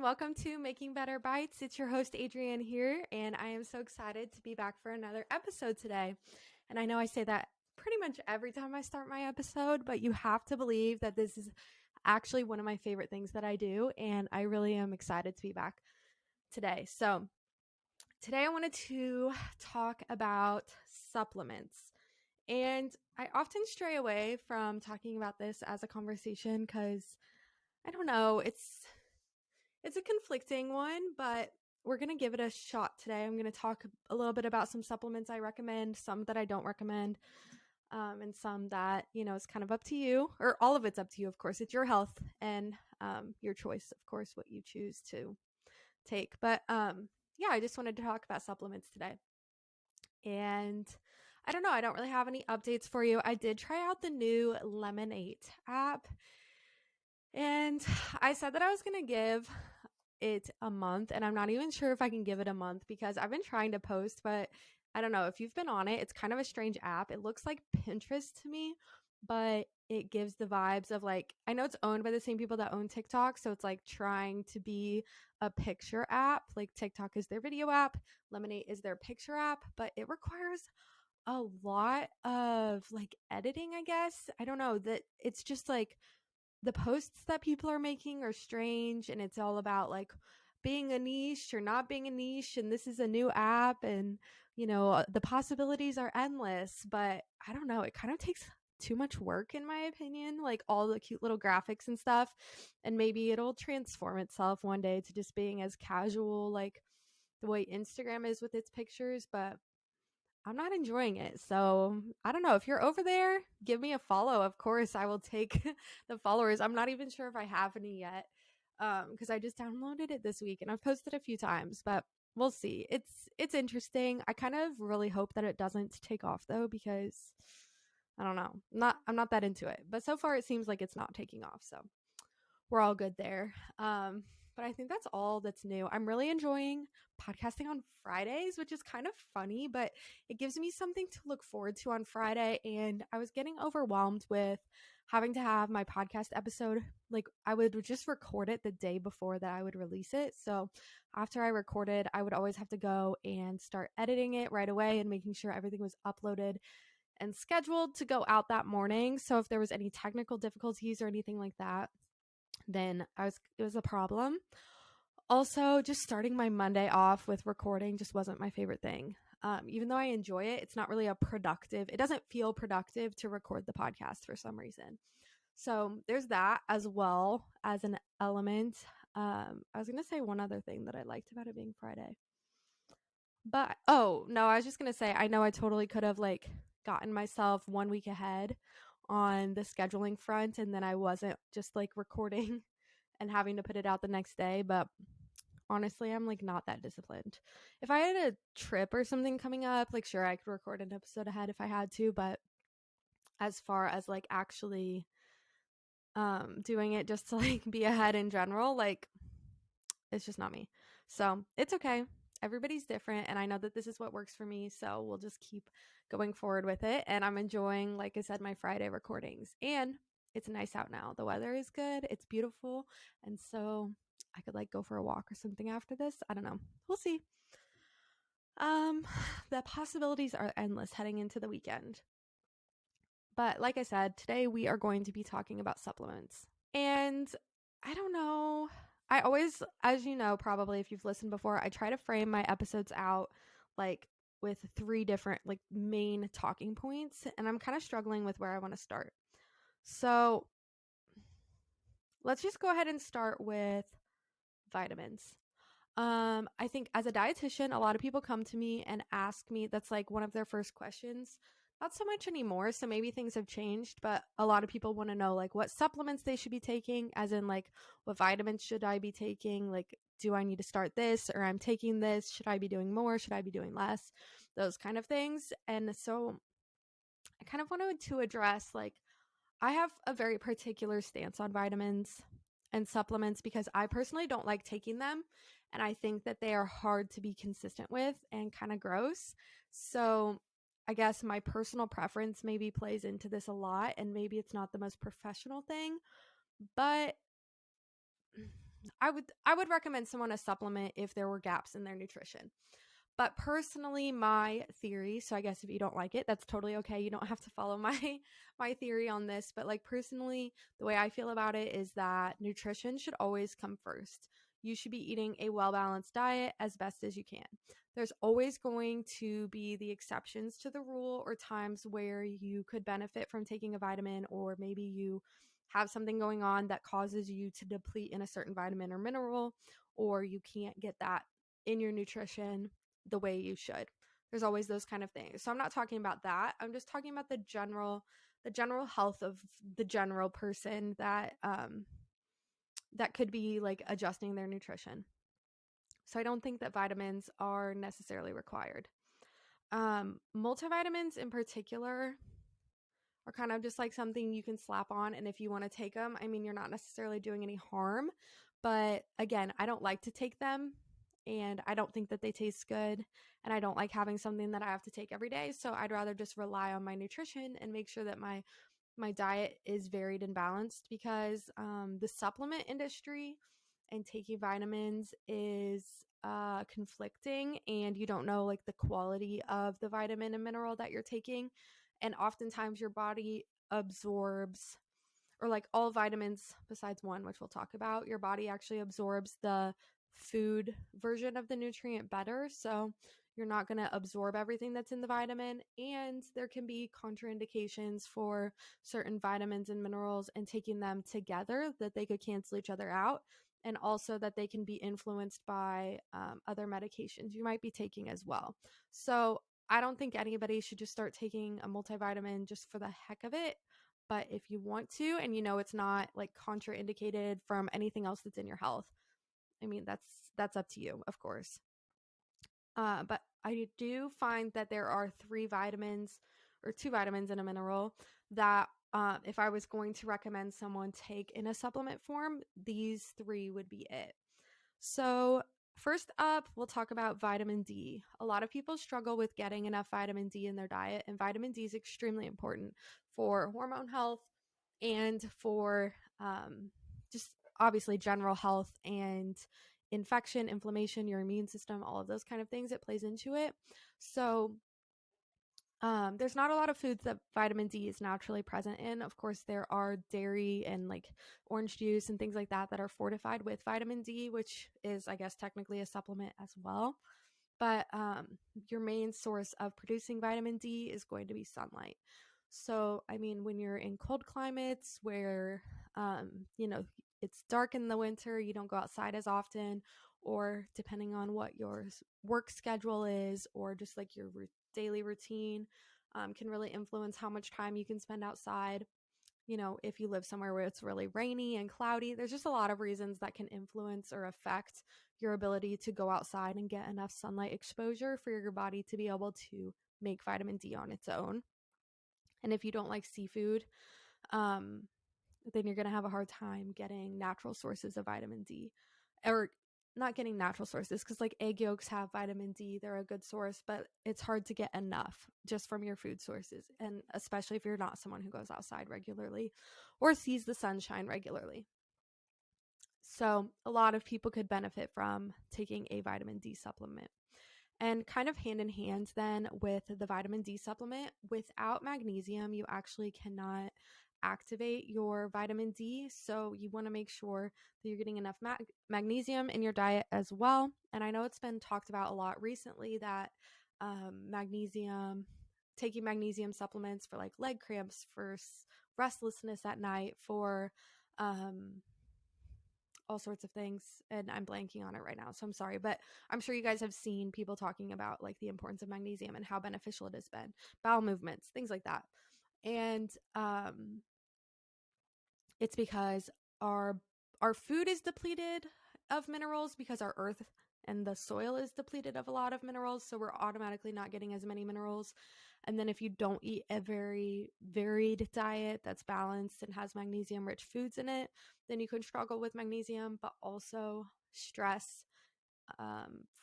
and welcome to Making Better Bites. It's your host, Adrienne here, and I am so excited to be back for another episode today. And I know I say that pretty much every time I start my episode, but you have to believe that this is actually one of my favorite things that I do, and I really am excited to be back today. So today I wanted to talk about supplements. And I often stray away from talking about this as a conversation because I don't know, it's a conflicting one, but we're going to give it a shot today. I'm going to talk a little bit about some supplements I recommend, some that I don't recommend, and some that, it's kind of up to you, or all of it's up to you. Of course, it's your health and your choice, of course, what you choose to take. But yeah, I just wanted to talk about supplements today. And I don't know, I don't really have any updates for you. I did try out the new Lemonade app, and I said that I was going to give it a month, and I'm not even sure if I can give it a month because I've been trying to post, but I don't know if you've been on it. It's kind of a strange app. It looks like Pinterest to me, but it gives the vibes of like, I know it's owned by the same people that own TikTok, so it's like trying to be a picture app. Like TikTok is their video app, Lemonade is their picture app, but it requires a lot of like editing, I guess. I don't know, that it's just like the posts that people are making are strange, and it's all about like being a niche or not being a niche, and this is a new app, and the possibilities are endless. But I don't know, it kind of takes too much work in my opinion, like all the cute little graphics and stuff, and maybe it'll transform itself one day to just being as casual like the way Instagram is with its pictures, but I'm not enjoying it. So I don't know. If you're over there, give me a follow. Of course, I will take the followers. I'm not even sure if I have any yet, because I just downloaded it this week and I've posted a few times, but we'll see. It's interesting. I kind of really hope that it doesn't take off though, because I don't know. I'm not that into it. But so far it seems like it's not taking off. So we're all good there. But I think that's all that's new. I'm really enjoying podcasting on Fridays, which is kind of funny, but it gives me something to look forward to on Friday. And I was getting overwhelmed with having to have my podcast episode. Like I would just record it the day before that I would release it. So after I recorded, I would always have to go and start editing it right away and making sure everything was uploaded and scheduled to go out that morning. So if there was any technical difficulties or anything like that, then it was a problem. Also, just starting my Monday off with recording just wasn't my favorite thing. Even though I enjoy it, it's not really it doesn't feel productive to record the podcast for some reason. So there's that as well as an element. I was going to say one other thing that I liked about it being Friday. But, oh, no, I was just going to say, I know I totally could have like gotten myself 1 week ahead on the scheduling front, and then I wasn't just like recording and having to put it out the next day. But honestly, I'm like not that disciplined. If I had a trip or something coming up, like sure, I could record an episode ahead if I had to, but as far as like actually doing it just to like be ahead in general, like it's just not me. So it's okay. Everybody's different, and I know that this is what works for me, so we'll just keep going forward with it. And I'm enjoying, like I said, my Friday recordings, and it's nice out now. The weather is good, it's beautiful, and so I could like go for a walk or something after this. I don't know, we'll see. The possibilities are endless heading into the weekend, but like I said, today we are going to be talking about supplements. And I don't know, I always, as you know, probably if you've listened before, I try to frame my episodes out like with 3 different like main talking points, and I'm kind of struggling with where I want to start. So let's just go ahead and start with vitamins. I think as a dietitian, a lot of people come to me and ask me, that's like one of their first questions. Not so much anymore, so maybe things have changed, but a lot of people want to know like what supplements they should be taking, as in like what vitamins should I be taking, like do I need to start this, or I'm taking this, should I be doing more, should I be doing less, those kind of things. And so I kind of wanted to address like I have a very particular stance on vitamins and supplements because I personally don't like taking them, and I think that they are hard to be consistent with and kind of gross. So I guess my personal preference maybe plays into this a lot, and maybe it's not the most professional thing, but I would recommend someone a supplement if there were gaps in their nutrition. But personally, my theory, so I guess if you don't like it, that's totally okay. You don't have to follow my theory on this, but like personally, the way I feel about it is that nutrition should always come first. You should be eating a well-balanced diet as best as you can. There's always going to be the exceptions to the rule or times where you could benefit from taking a vitamin, or maybe you have something going on that causes you to deplete in a certain vitamin or mineral, or you can't get that in your nutrition the way you should. There's always those kind of things. So I'm not talking about that. I'm just talking about the general health of the general person that that could be like adjusting their nutrition. So I don't think that vitamins are necessarily required. Multivitamins in particular are kind of just like something you can slap on, and if you want to take them, I mean, you're not necessarily doing any harm. But again, I don't like to take them, and I don't think that they taste good, and I don't like having something that I have to take every day. So I'd rather just rely on my nutrition and make sure that my diet is varied and balanced, because the supplement industry and taking vitamins is conflicting, and you don't know like the quality of the vitamin and mineral that you're taking. And oftentimes your body absorbs, or like all vitamins besides one, which we'll talk about, your body actually absorbs the food version of the nutrient better. So you're not going to absorb everything that's in the vitamin. And there can be contraindications for certain vitamins and minerals, and taking them together, that they could cancel each other out. And also that they can be influenced by other medications you might be taking as well. So I don't think anybody should just start taking a multivitamin just for the heck of it. But if you want to, and you know it's not like contraindicated from anything else that's in your health, I mean, that's up to you, of course. But I do find that there are 3 vitamins, or 2 vitamins and a mineral, that if I was going to recommend someone take in a supplement form, these 3 would be it. So first up, we'll talk about vitamin D. A lot of people struggle with getting enough vitamin D in their diet, and vitamin D is extremely important for hormone health and for just obviously general health and infection, inflammation, your immune system, all of those kind of things. It plays into it. So there's not a lot of foods that vitamin D is naturally present in. Of course, there are dairy and like orange juice and things like that that are fortified with vitamin D, which is, I guess, technically a supplement as well. But your main source of producing vitamin D is going to be sunlight. So, I mean, when you're in cold climates where, you know, it's dark in the winter, you don't go outside as often, or depending on what your work schedule is, or just like your daily routine, can really influence how much time you can spend outside. You know, if you live somewhere where it's really rainy and cloudy, there's just a lot of reasons that can influence or affect your ability to go outside and get enough sunlight exposure for your body to be able to make vitamin D on its own. And if you don't like seafood, um, then you're going to have a hard time getting natural sources of vitamin D, or not getting natural sources, because like egg yolks have vitamin D, they're a good source, but it's hard to get enough just from your food sources. And especially if you're not someone who goes outside regularly or sees the sunshine regularly. So a lot of people could benefit from taking a vitamin D supplement. And kind of hand in hand then with the vitamin D supplement, without magnesium, you actually cannot activate your vitamin D. So you want to make sure that you're getting enough magnesium in your diet as well. And I know it's been talked about a lot recently that taking magnesium supplements for like leg cramps, for restlessness at night, for all sorts of things, and I'm blanking on it right now, so I'm sorry, but I'm sure you guys have seen people talking about like the importance of magnesium and how beneficial it has been, bowel movements, things like that. And it's because our food is depleted of minerals, because our earth and the soil is depleted of a lot of minerals, so we're automatically not getting as many minerals. And then if you don't eat a very varied diet that's balanced and has magnesium rich foods in it, then you can struggle with magnesium, but also stress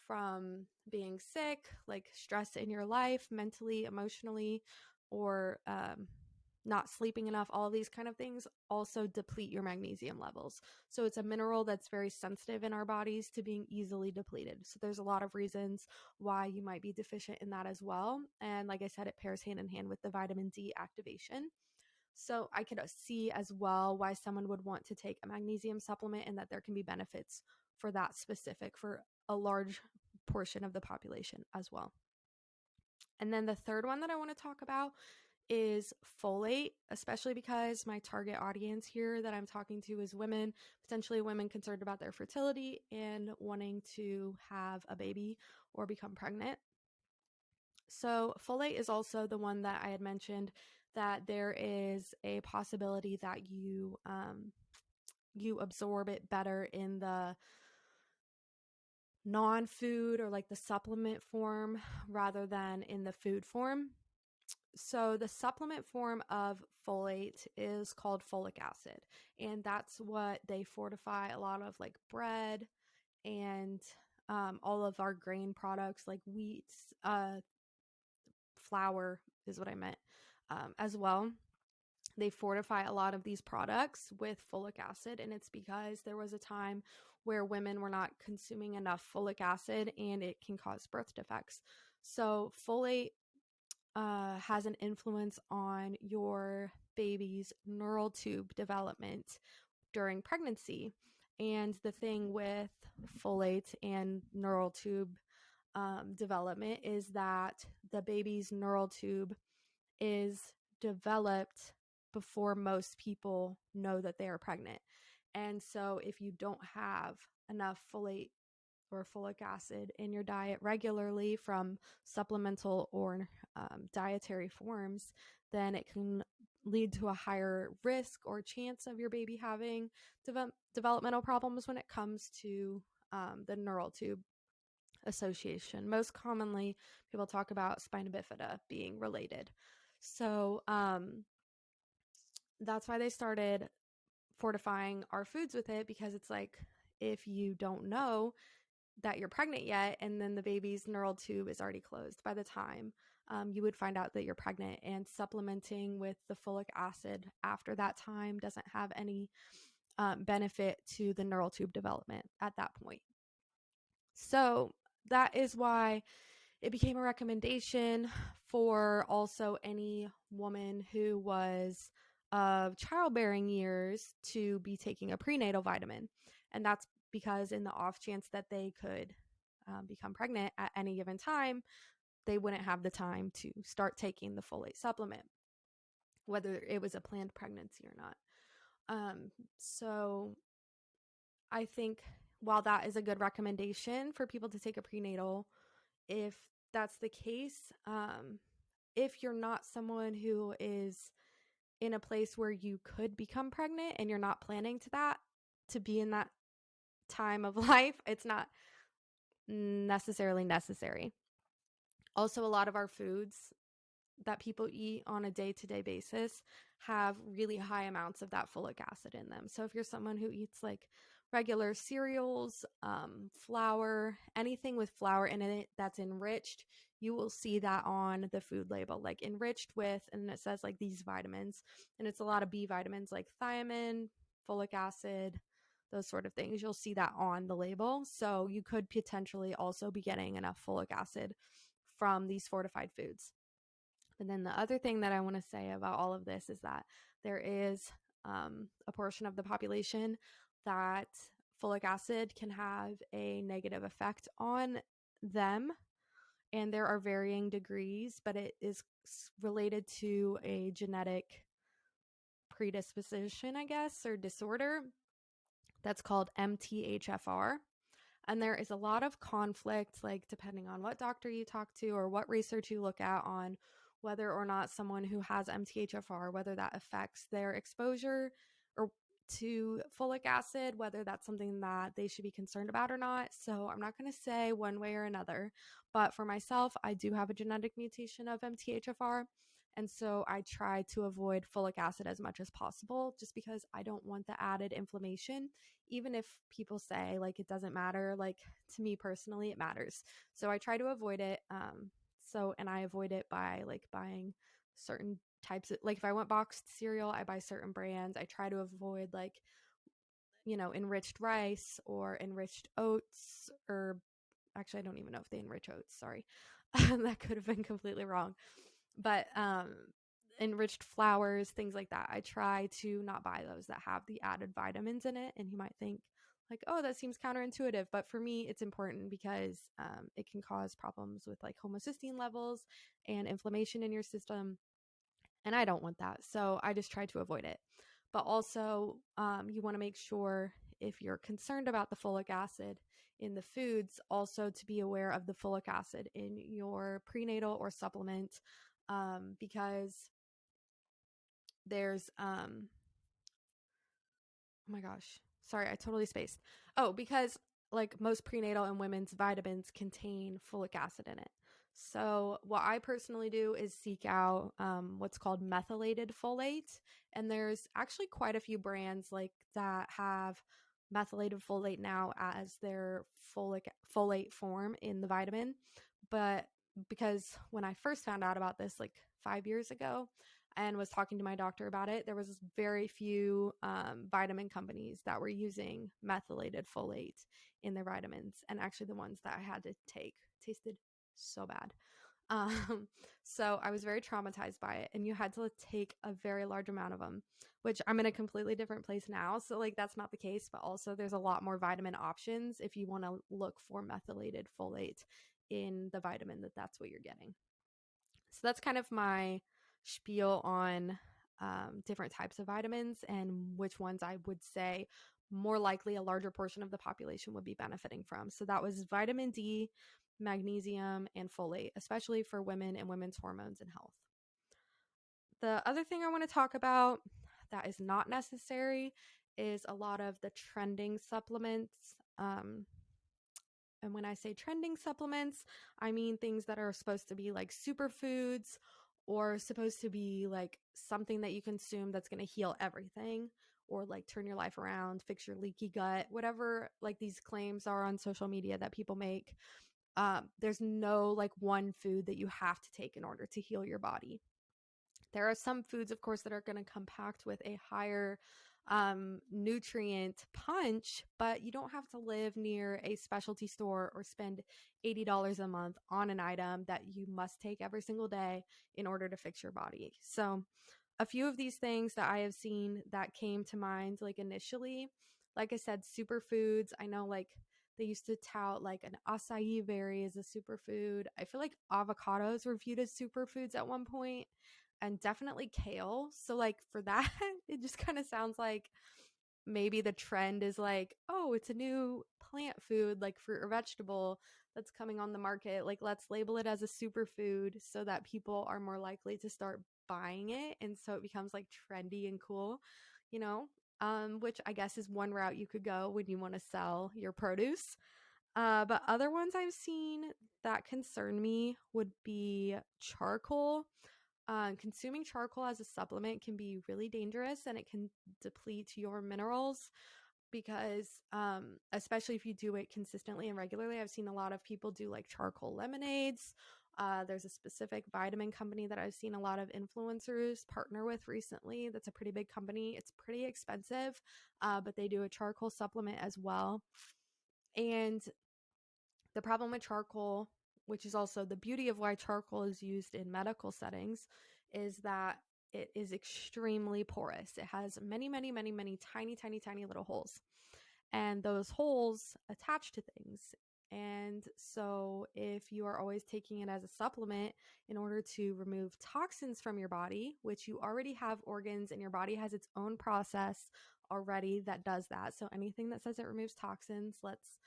from being sick, like stress in your life, mentally, emotionally, or not sleeping enough, all of these kind of things also deplete your magnesium levels. So it's a mineral that's very sensitive in our bodies to being easily depleted. So there's a lot of reasons why you might be deficient in that as well. And like I said, it pairs hand in hand with the vitamin D activation. So I could see as well why someone would want to take a magnesium supplement, and that there can be benefits for that specific for a large portion of the population as well. And then the third one that I want to talk about is folate, especially because my target audience here that I'm talking to is women, potentially women concerned about their fertility and wanting to have a baby or become pregnant. So folate is also the one that I had mentioned that there is a possibility that you absorb it better in the non-food or like the supplement form rather than in the food form. So the supplement form of folate is called folic acid, and that's what they fortify a lot of like bread and all of our grain products like wheat, flour is what I meant as well. They fortify a lot of these products with folic acid, and it's because there was a time where women were not consuming enough folic acid and it can cause birth defects. So folate has an influence on your baby's neural tube development during pregnancy. And the thing with folate and neural tube development is that the baby's neural tube is developed before most people know that they are pregnant. And so if you don't have enough folate or folic acid in your diet regularly from supplemental or dietary forms, then it can lead to a higher risk or chance of your baby having developmental problems when it comes to the neural tube association. Most commonly, people talk about spina bifida being related. So that's why they started fortifying our foods with it, because it's like, if you don't know that you're pregnant yet, and then the baby's neural tube is already closed by the time you would find out that you're pregnant, and supplementing with the folic acid after that time doesn't have any benefit to the neural tube development at that point. So that is why it became a recommendation for also any woman who was of childbearing years to be taking a prenatal vitamin. And that's because in the off chance that they could become pregnant at any given time, they wouldn't have the time to start taking the folate supplement, whether it was a planned pregnancy or not. So I think while that is a good recommendation for people to take a prenatal, if that's the case, if you're not someone who is in a place where you could become pregnant and you're not planning to be in that time of life, it's not necessarily necessary. Also, a lot of our foods that people eat on a day-to-day basis have really high amounts of that folic acid in them. So if you're someone who eats like regular cereals, flour, anything with flour in it that's enriched, you will see that on the food label, like enriched with, and it says like these vitamins, and it's a lot of B vitamins like thiamine, folic acid, those sort of things. You'll see that on the label. So you could potentially also be getting enough folic acid from these fortified foods. And then the other thing that I want to say about all of this is that there is a portion of the population that folic acid can have a negative effect on them. And there are varying degrees, but it is related to a genetic predisposition, I guess, or disorder that's called MTHFR. And there is a lot of conflict, like depending on what doctor you talk to or what research you look at on whether or not someone who has MTHFR, whether that affects their exposure or to folic acid, whether that's something that they should be concerned about or not. So I'm not going to say one way or another, but for myself, I do have a genetic mutation of MTHFR. And so I try to avoid folic acid as much as possible, just because I don't want the added inflammation. Even if people say like it doesn't matter, like to me personally, it matters. So I try to avoid it. And I avoid it by like buying certain types of, like if I want boxed cereal, I buy certain brands. I try to avoid like, enriched rice or enriched oats, or actually I don't even know if they enrich oats. Sorry. That could have been completely wrong. But enriched flours, things like that. I try to not buy those that have the added vitamins in it. And you might think like, oh, that seems counterintuitive. But for me, it's important because it can cause problems with like homocysteine levels and inflammation in your system. And I don't want that. So I just try to avoid it. But also, you want to make sure if you're concerned about the folic acid in the foods, also to be aware of the folic acid in your prenatal or supplement, because there's, oh my gosh, sorry, I totally spaced. Oh, because like most prenatal and women's vitamins contain folic acid in it. So what I personally do is seek out what's called methylated folate, and there's actually quite a few brands like that have methylated folate now as their folate form in the vitamin. But because when I first found out about this like 5 years ago, and was talking to my doctor about it, there was very few vitamin companies that were using methylated folate in their vitamins. And actually the ones that I had to take tasted so bad. So I was very traumatized by it, and you had to take a very large amount of them, which I'm in a completely different place now. So like that's not the case, but also there's a lot more vitamin options if you want to look for methylated folate in the vitamin that's what you're getting. So that's kind of my spiel on different types of vitamins and which ones I would say more likely a larger portion of the population would be benefiting from. So that was vitamin D, magnesium, and folate, especially for women and women's hormones and health. The other thing I want to talk about that is not necessary is a lot of the trending supplements. And when I say trending supplements, I mean things that are supposed to be like superfoods or supposed to be like something that you consume that's going to heal everything or like turn your life around, fix your leaky gut, whatever like these claims are on social media that people make. There's no like one food that you have to take in order to heal your body. There are some foods, of course, that are going to come packed with a higher nutrient punch, but you don't have to live near a specialty store or spend $80 a month on an item that you must take every single day in order to fix your body. So a few of these things that I have seen that came to mind, like initially, like I said, superfoods. I know like they used to tout like an acai berry as a superfood. I feel like avocados were viewed as superfoods at one point, and definitely kale. So like for that, it just kind of sounds like maybe the trend is like, oh, it's a new plant food, like fruit or vegetable that's coming on the market. Like let's label it as a superfood so that people are more likely to start buying it. And so it becomes like trendy and cool, you know, which I guess is one route you could go when you want to sell your produce. But other ones I've seen that concern me would be charcoal. Consuming charcoal as a supplement can be really dangerous, and it can deplete your minerals because, especially if you do it consistently and regularly. I've seen a lot of people do like charcoal lemonades. There's a specific vitamin company that I've seen a lot of influencers partner with recently. That's a pretty big company. It's pretty expensive, but they do a charcoal supplement as well. And the problem with charcoal, which is also the beauty of why charcoal is used in medical settings, is that it is extremely porous. It has many, many, many, many tiny, tiny, tiny little holes. And those holes attach to things. And so if you are always taking it as a supplement in order to remove toxins from your body, which you already have organs and your body has its own process already that does that. So anything that says it removes toxins, let's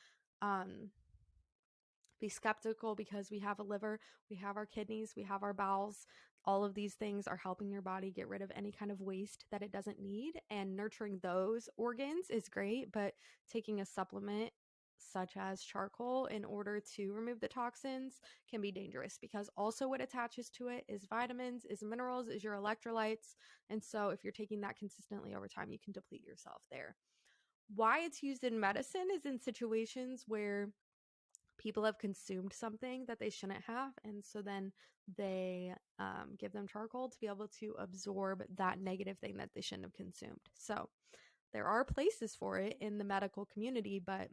be skeptical, because we have a liver, we have our kidneys, we have our bowels. All of these things are helping your body get rid of any kind of waste that it doesn't need. And nurturing those organs is great, but taking a supplement such as charcoal in order to remove the toxins can be dangerous, because also what attaches to it is vitamins, is minerals, is your electrolytes. And so if you're taking that consistently over time, you can deplete yourself there. Why it's used in medicine is in situations where people have consumed something that they shouldn't have, and so then they give them charcoal to be able to absorb that negative thing that they shouldn't have consumed. So there are places for it in the medical community, but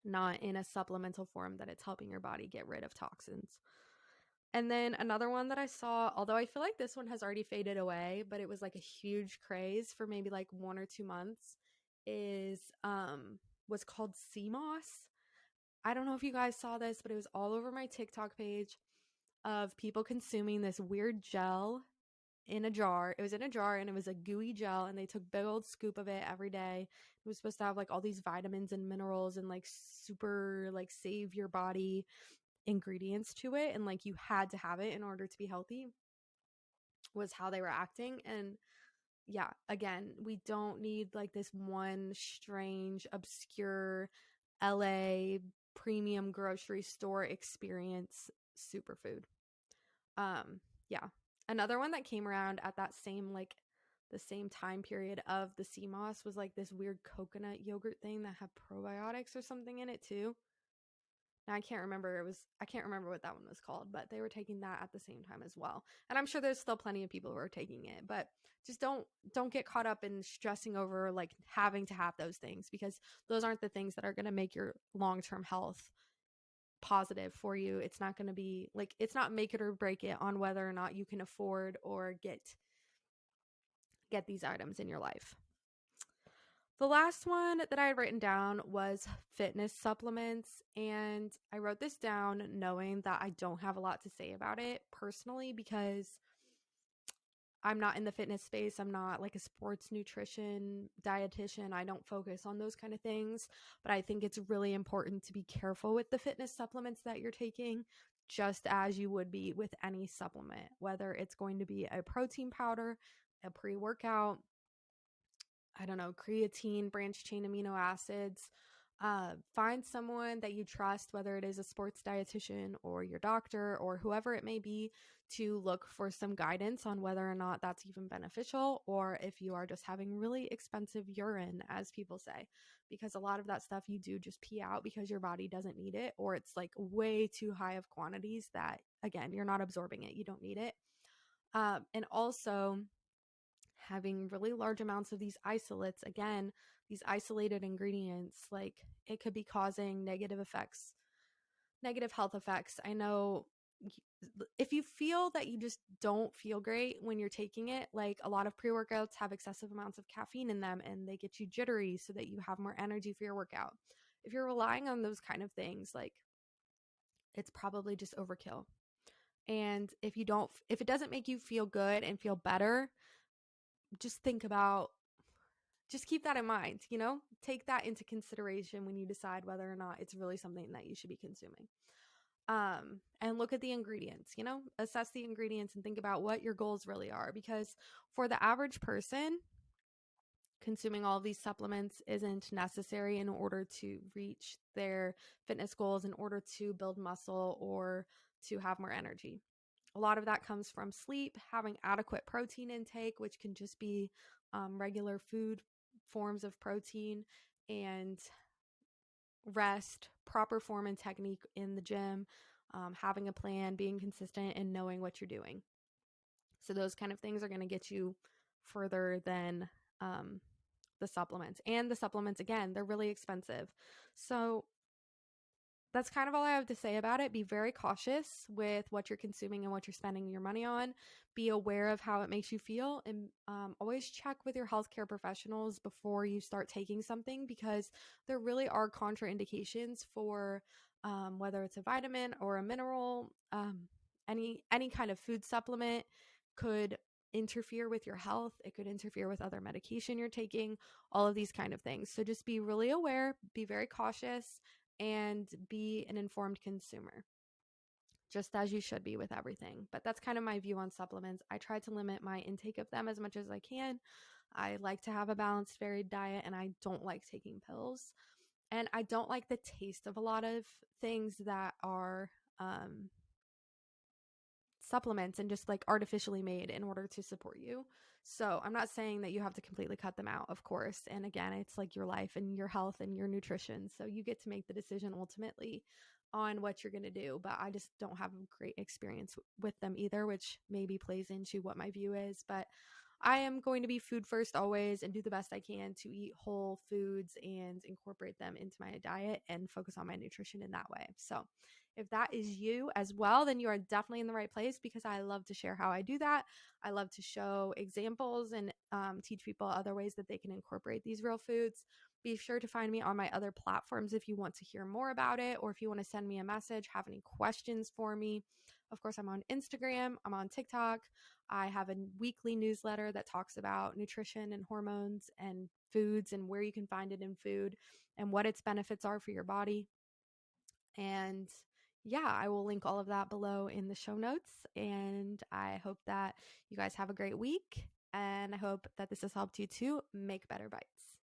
not in a supplemental form that it's helping your body get rid of toxins. And then another one that I saw, although I feel like this one has already faded away, but it was like a huge craze for maybe like 1 or 2 months, is was called sea moss. I don't know if you guys saw this, but it was all over my TikTok page of people consuming this weird gel in a jar. It was in a jar and it was a gooey gel, and they took big old scoop of it every day. It was supposed to have like all these vitamins and minerals and like super like save your body ingredients to it, and like you had to have it in order to be healthy, was how they were acting. And yeah, again, we don't need like this one strange obscure LA premium grocery store experience superfood. Yeah. Another one that came around at that same like the same time period of the sea moss was like this weird coconut yogurt thing that had probiotics or something in it too. Now I can't remember what that one was called, but they were taking that at the same time as well. And I'm sure there's still plenty of people who are taking it, but just don't get caught up in stressing over like having to have those things, because those aren't the things that are going to make your long-term health positive for you. It's not going to be like, it's not make it or break it on whether or not you can afford or get these items in your life. The last one that I had written down was fitness supplements, and I wrote this down knowing that I don't have a lot to say about it personally, because I'm not in the fitness space. I'm not like a sports nutrition dietitian. I don't focus on those kind of things, but I think it's really important to be careful with the fitness supplements that you're taking, just as you would be with any supplement, whether it's going to be a protein powder, a pre-workout, I don't know, creatine, branched chain amino acids. Find someone that you trust, whether it is a sports dietitian or your doctor or whoever it may be, to look for some guidance on whether or not that's even beneficial, or if you are just having really expensive urine, as people say, because a lot of that stuff you do just pee out because your body doesn't need it, or it's like way too high of quantities that, again, you're not absorbing it. You don't need it. And also, having really large amounts of these isolates, again, these isolated ingredients, like it could be causing negative health effects. I know if you feel that you just don't feel great when you're taking it, like a lot of pre-workouts have excessive amounts of caffeine in them and they get you jittery so that you have more energy for your workout. If you're relying on those kind of things, like it's probably just overkill. And if it doesn't make you feel good and feel better, just keep that in mind, take that into consideration when you decide whether or not it's really something that you should be consuming. And look at the ingredients, assess the ingredients and think about what your goals really are, because for the average person, consuming all of these supplements isn't necessary in order to reach their fitness goals, in order to build muscle or to have more energy. A lot of that comes from sleep, having adequate protein intake, which can just be regular food forms of protein, and rest, proper form and technique in the gym, having a plan, being consistent, and knowing what you're doing. So those kind of things are going to get you further than the supplements. And the supplements, again, they're really expensive. So that's kind of all I have to say about it. Be very cautious with what you're consuming and what you're spending your money on. Be aware of how it makes you feel, and always check with your healthcare professionals before you start taking something, because there really are contraindications for whether it's a vitamin or a mineral. Any kind of food supplement could interfere with your health. It could interfere with other medication you're taking, all of these kind of things. So just be really aware, be very cautious, and be an informed consumer, just as you should be with everything. But that's kind of my view on supplements. I try to limit my intake of them as much as I can. I like to have a balanced, varied diet, and I don't like taking pills. And I don't like the taste of a lot of things that are supplements and just like artificially made in order to support you. So I'm not saying that you have to completely cut them out, of course. And again, it's like your life and your health and your nutrition. So you get to make the decision ultimately on what you're going to do. But I just don't have a great experience with them either, which maybe plays into what my view is. But I am going to be food first always and do the best I can to eat whole foods and incorporate them into my diet and focus on my nutrition in that way. So if that is you as well, then you are definitely in the right place, because I love to share how I do that. I love to show examples and teach people other ways that they can incorporate these real foods. Be sure to find me on my other platforms if you want to hear more about it, or if you want to send me a message, have any questions for me. Of course, I'm on Instagram, I'm on TikTok. I have a weekly newsletter that talks about nutrition and hormones and foods and where you can find it in food and what its benefits are for your body. And yeah, I will link all of that below in the show notes. And I hope that you guys have a great week. And I hope that this has helped you to make better bites.